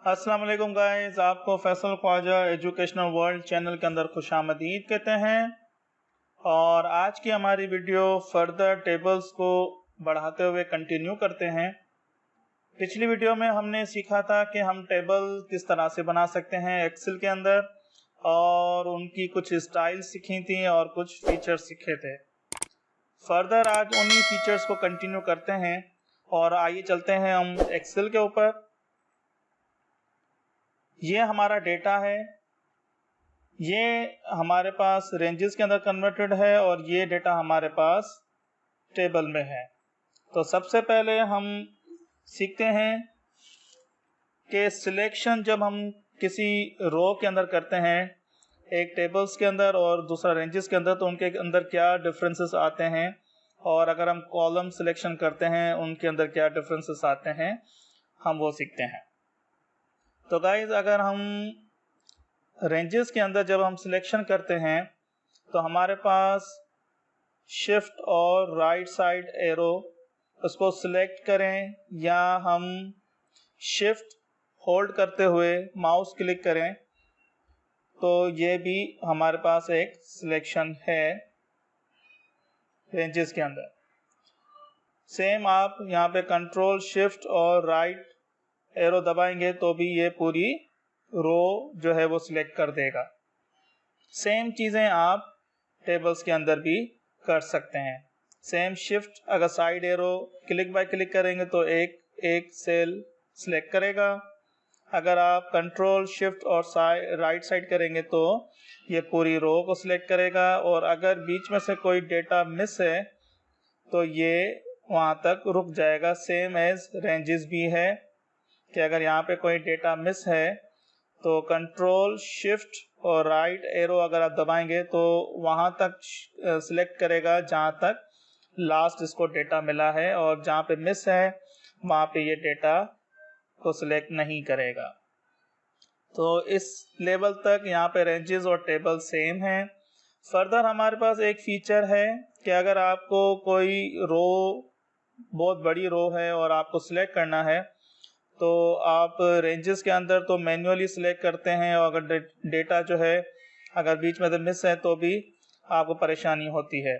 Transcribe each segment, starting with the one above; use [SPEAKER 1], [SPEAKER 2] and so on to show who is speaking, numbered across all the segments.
[SPEAKER 1] अस्सलाम वालेकुम गाइस, आपको Faisal Khawaja educational world channel के अंदर खुशामदीद कहते हैं। और आज की हमारी वीडियो फर्दर टेबल्स को बढ़ाते हुए कंटिन्यू करते हैं। पिछली वीडियो में हमने सीखा था कि हम टेबल किस तरह से बना सकते हैं एक्सेल के अंदर, और उनकी कुछ स्टाइल सीखी थी और कुछ फीचर्स सीखे थे। फर्दर आज उन्हीं फीचर्स को कंटिन्यू करते हैं और आइए चलते हैं हम एक्सेल के ऊपर। ये हमारा डेटा है, ये हमारे पास रेंजेस के अंदर कन्वर्टेड है और ये डेटा हमारे पास टेबल में है। तो सबसे पहले हम सीखते हैं कि सिलेक्शन जब हम किसी रो के अंदर करते हैं, एक टेबल्स के अंदर और दूसरा रेंजेस के अंदर, तो उनके अंदर क्या डिफरेंसेस आते हैं, और अगर हम कॉलम सिलेक्शन करते हैं उनके अंदर क्या डिफरेंसेस आते हैं, हम वो सीखते हैं। तो गाइज, अगर हम रेंजेस के अंदर जब हम सिलेक्शन करते हैं तो हमारे पास शिफ्ट और राइट साइड एरो, उसको सिलेक्ट करें या हम शिफ्ट होल्ड करते हुए माउस क्लिक करें तो ये भी हमारे पास एक सिलेक्शन है रेंजेस के अंदर। सेम आप यहाँ पे कंट्रोल शिफ्ट और राइट एरो दबाएंगे तो भी ये पूरी रो जो है वो सिलेक्ट कर देगा। सेम चीज़ें आप टेबल्स के अंदर भी कर सकते हैं। सेम शिफ्ट, अगर side arrow click by click करेंगे तो एक सेल सिलेक्ट करेगा। अगर आप कंट्रोल शिफ्ट और राइट साइड करेंगे तो ये पूरी रो को सिलेक्ट करेगा। और अगर बीच में से कोई डेटा मिस है तो ये वहाँ तक रुक जाएगा। सेम एज रेंजेस भी है कि अगर यहाँ पे कोई डेटा मिस है तो कंट्रोल शिफ्ट और राइट एरो अगर आप दबाएंगे तो वहाँ तक सिलेक्ट करेगा जहाँ तक लास्ट इसको डेटा मिला है, और जहाँ पे मिस है वहाँ पे ये डेटा को सिलेक्ट नहीं करेगा। तो इस लेवल तक यहाँ पे रेंजेस और टेबल सेम हैं। फर्दर हमारे पास एक फीचर है कि अगर आपको कोई रो, बहुत बड़ी रो है और आपको सिलेक्ट करना है तो आप रेंजेस के अंदर तो मैन्युअली सिलेक्ट करते हैं, और अगर डेटा जो है अगर बीच में से मिस है तो भी आपको परेशानी होती है।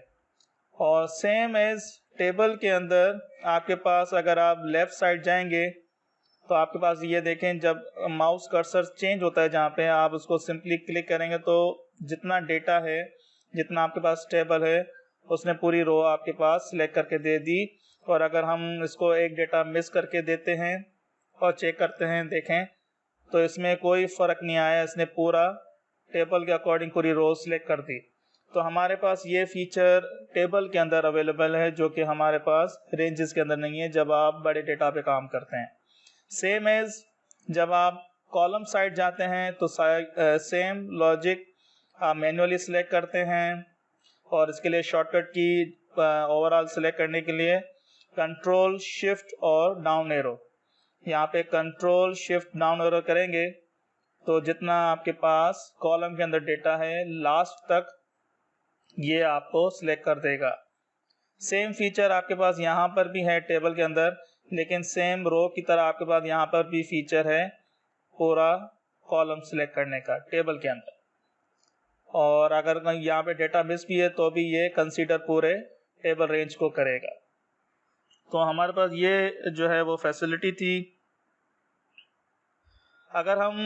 [SPEAKER 1] और सेम एज टेबल के अंदर आपके पास अगर आप लेफ़्ट साइड जाएंगे तो आपके पास ये देखें, जब माउस कर्सर चेंज होता है जहाँ पे आप उसको सिंपली क्लिक करेंगे तो जितना डेटा है, जितना आपके पास टेबल है, उसने पूरी रो आपके पास सिलेक्ट करके दे दी। और अगर हम इसको एक डेटा मिस करके देते हैं और चेक करते हैं, देखें तो इसमें कोई फ़र्क नहीं आया, इसने पूरा टेबल के अकॉर्डिंग पूरी रो सिलेक्ट कर दी। तो हमारे पास ये फीचर टेबल के अंदर अवेलेबल है जो कि हमारे पास रेंजेस के अंदर नहीं है जब आप बड़े डेटा पे काम करते हैं। सेम एज जब आप कॉलम साइड जाते हैं तो सेम लॉजिक आप मैन्युअली सिलेक्ट करते हैं, और इसके लिए शॉर्टकट की ओवरऑल सिलेक्ट करने के लिए कंट्रोल शिफ्ट और डाउन एरो, यहाँ पे कंट्रोल शिफ्ट डाउन एरो करेंगे तो जितना आपके पास कॉलम के अंदर डेटा है लास्ट तक ये आपको सिलेक्ट कर देगा। सेम फीचर आपके पास यहाँ पर भी है टेबल के अंदर, लेकिन सेम रो की तरह आपके पास यहाँ पर भी फीचर है पूरा कॉलम सिलेक्ट करने का टेबल के अंदर। और अगर यहाँ पे डेटा मिस भी है तो भी ये कंसीडर पूरे टेबल रेंज को करेगा। तो हमारे पास ये जो है वो फैसिलिटी थी। अगर हम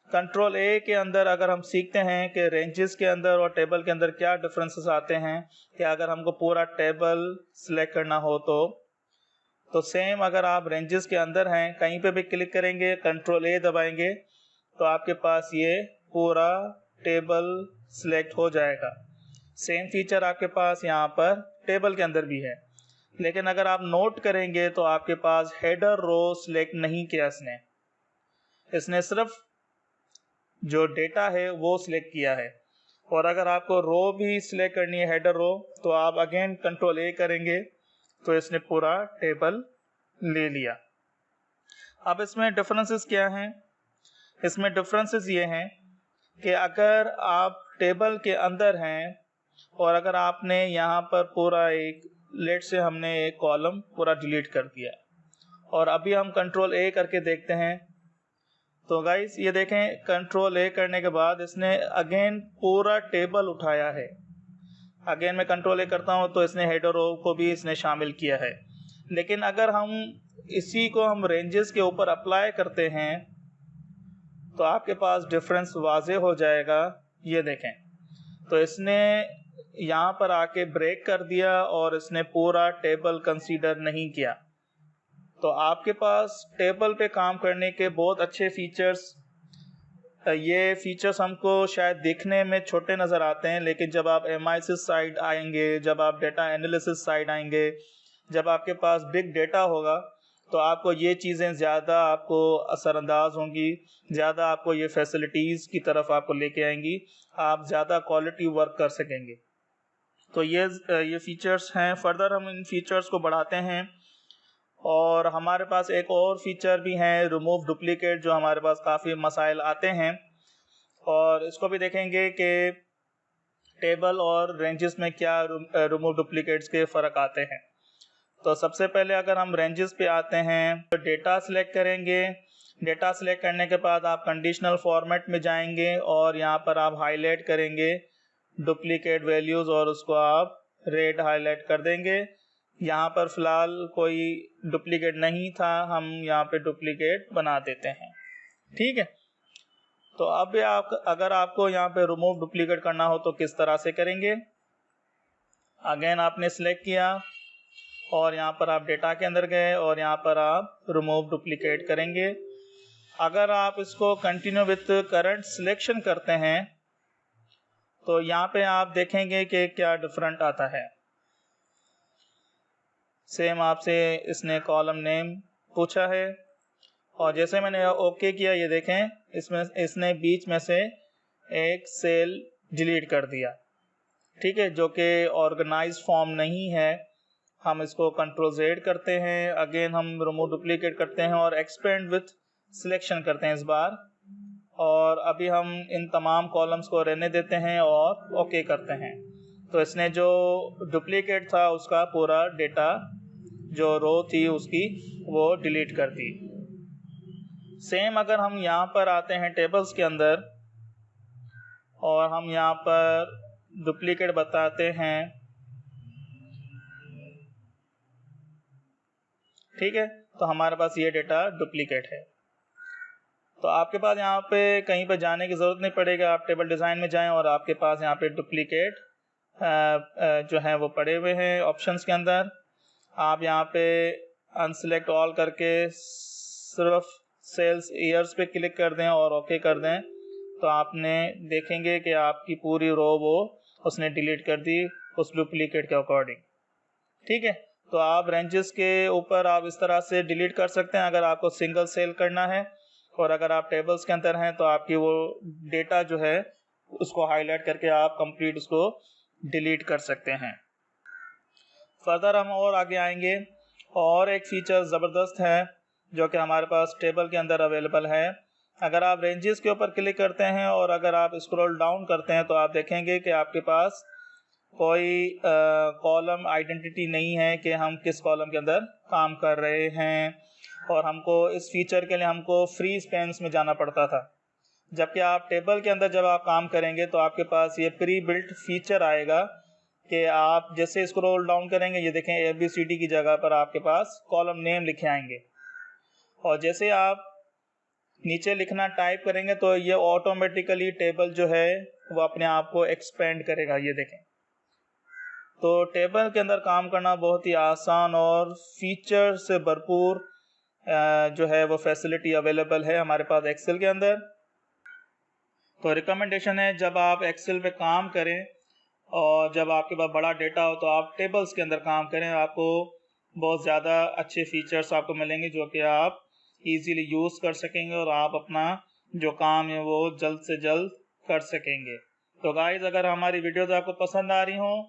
[SPEAKER 1] कंट्रोल ए के अंदर अगर हम सीखते हैं कि रेंजेस के अंदर और टेबल के अंदर क्या डिफरेंसेस आते हैं, कि अगर हमको पूरा टेबल सिलेक्ट करना हो तो सेम अगर आप रेंजेस के अंदर हैं कहीं पे भी क्लिक करेंगे, कंट्रोल ए दबाएंगे तो आपके पास ये पूरा टेबल सिलेक्ट हो जाएगा। सेम फीचर आपके पास यहाँ पर टेबल के अंदर भी है, लेकिन अगर आप नोट करेंगे तो आपके पास हेडर रो सिलेक्ट नहीं किया इसने सिर्फ जो डेटा है वो सिलेक्ट किया है। और अगर आपको रो भी सिलेक्ट करनी है, हेडर रो, तो आप अगेन कंट्रोल ए करेंगे तो इसने पूरा टेबल ले लिया। अब इसमें डिफरेंसेस क्या हैं? इसमें डिफरेंसेस ये हैं कि अगर आप टेबल के अंदर हैं और अगर आपने यहाँ पर पूरा एक, लेट से हमने एक कॉलम पूरा डिलीट कर दिया और अभी हम कंट्रोल ए करके देखते हैं तो गाइस ये देखें, कंट्रोल ए करने के बाद इसने अगेन पूरा टेबल उठाया है। अगेन मैं कंट्रोल ए करता हूँ तो इसने हेड और रो को भी इसने शामिल किया है। लेकिन अगर हम इसी को हम रेंजेस के ऊपर अप्लाई करते हैं तो आपके पास डिफरेंस वाज़े हो जाएगा। ये देखें, तो इसने यहाँ पर आके ब्रेक कर दिया और इसने पूरा टेबल कंसीडर नहीं किया। तो आपके पास टेबल पे काम करने के बहुत अच्छे फीचर्स, ये फीचर्स हमको शायद देखने में छोटे नज़र आते हैं, लेकिन जब आप एनालिसिस साइड आएंगे, जब आप डेटा एनालिसिस साइड आएंगे, जब आपके पास बिग डेटा होगा तो आपको ये चीज़ें ज़्यादा आपको असरअंदाज होंगी, ज़्यादा आपको ये फैसिलिटीज़ की तरफ आपको लेके आएंगी, आप ज़्यादा क्वालिटी वर्क कर सकेंगे। तो ये फीचर्स हैं। फर्दर हम इन फीचर्स को बढ़ाते हैं और हमारे पास एक और फीचर भी है, रिमूव डुप्लीकेट, जो हमारे पास काफ़ी मसाइल आते हैं और इसको भी देखेंगे कि टेबल और रेंजेस में क्या रिमूव डुप्लीकेट्स के फ़र्क आते हैं। तो सबसे पहले अगर हम रेंजेस पे आते हैं तो डेटा सिलेक्ट करेंगे। डेटा सिलेक्ट करने के बाद आप कंडीशनल फॉर्मेट में जाएंगे और यहाँ पर आप हाईलाइट करेंगे डुप्लीकेट वैल्यूज़ और उसको आप रेड हाईलाइट कर देंगे। यहाँ पर फ़िलहाल कोई डुप्लीकेट नहीं था, हम यहाँ पे डुप्लीकेट बना देते हैं। ठीक है, तो अब अगर आपको यहाँ पे रिमूव डुप्लीकेट करना हो तो किस तरह से करेंगे। अगेन आपने सिलेक्ट किया और यहाँ पर आप डेटा के अंदर गए और यहाँ पर आप रिमूव डुप्लीकेट करेंगे। अगर आप इसको कंटिन्यू विथ करंट सिलेक्शन करते हैं तो यहाँ पे आप देखेंगे कि क्या डिफरेंट आता है। सेम आपसे इसने कॉलम नेम पूछा है और जैसे मैंने ओके किया, ये देखें इसमें इसने बीच में से एक सेल डिलीट कर दिया। ठीक है, जो कि ऑर्गेनाइज फॉर्म नहीं है। हम इसको कंट्रोल Z करते हैं, अगेन हम रिमूव डुप्लीकेट करते हैं और एक्सपेंड विथ सिलेक्शन करते हैं इस बार, और अभी हम इन तमाम कॉलम्स को रहने देते हैं और ओके करते हैं। तो इसने जो डुप्लीकेट था उसका पूरा डेटा, जो रो थी उसकी, वो डिलीट कर दी। सेम अगर हम यहाँ पर आते हैं टेबल्स के अंदर और हम यहाँ पर डुप्लीकेट बताते हैं, ठीक है, तो हमारे पास ये डेटा डुप्लीकेट है। तो आपके पास यहाँ पे कहीं पर जाने की ज़रूरत नहीं पड़ेगा, आप टेबल डिज़ाइन में जाएं और आपके पास यहाँ पे डुप्लीकेट जो है वो पड़े हुए हैं ऑप्शंस के अंदर। आप यहाँ पे अनसिलेक्ट ऑल करके सिर्फ सेल्स ईयर्स पे क्लिक कर दें और ओके कर दें, तो आपने देखेंगे कि आपकी पूरी रो वो उसने डिलीट कर दी उस डुप्लीकेट के अकॉर्डिंग। ठीक है, तो आप रेंजेस के ऊपर आप इस तरह से डिलीट कर सकते हैं अगर आपको सिंगल सेल करना है, और अगर आप टेबल्स के अंदर हैं तो आपकी वो डेटा जो है उसको हाईलाइट करके आप कंप्लीट उसको डिलीट कर सकते हैं। फर्दर हम और आगे आएंगे और एक फीचर ज़बरदस्त है जो कि हमारे पास टेबल के अंदर अवेलेबल है। अगर आप रेंजेस के ऊपर क्लिक करते हैं और अगर आप स्क्रॉल डाउन करते हैं तो आप देखेंगे कि आपके पास कोई कॉलम आइडेंटिटी नहीं है कि हम किस कॉलम के अंदर काम कर रहे हैं, और हमको इस फीचर के लिए हमको फ्री स्पेस में जाना पड़ता था। जबकि आप टेबल के अंदर जब आप काम करेंगे तो आपके पास ये प्री बिल्ट फीचर आएगा कि आप जैसे स्क्रॉल डाउन करेंगे, ये देखें ABCD की जगह पर आपके पास कॉलम नेम लिखे आएंगे, और जैसे आप नीचे लिखना टाइप करेंगे तो ये ऑटोमेटिकली टेबल जो है वो अपने आप को एक्सपेंड करेगा। ये देखें, तो टेबल के अंदर काम करना बहुत ही आसान और फीचर से भरपूर जो है वो फैसिलिटी अवेलेबल है हमारे पास एक्सेल के अंदर। तो रिकमेंडेशन है जब आप एक्सेल पे काम करें और जब आपके पास बड़ा डेटा हो तो आप टेबल्स के अंदर काम करें, आपको बहुत ज़्यादा अच्छे फीचर्स आपको मिलेंगे जो कि आप इजीली यूज़ कर सकेंगे और आप अपना जो काम है वो जल्द से जल्द कर सकेंगे। तो गाइस, अगर हमारी वीडियोज़ आपको पसंद आ रही हों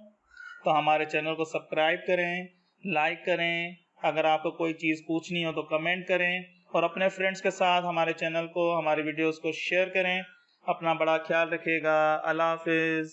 [SPEAKER 1] तो हमारे चैनल को सब्सक्राइब करें, लाइक करें, अगर आपको कोई चीज़ पूछनी हो तो कमेंट करें, और अपने फ्रेंड्स के साथ हमारे चैनल को, हमारी वीडियोस को शेयर करें। अपना बड़ा ख्याल रखिएगा। अल्लाह हाफिज़।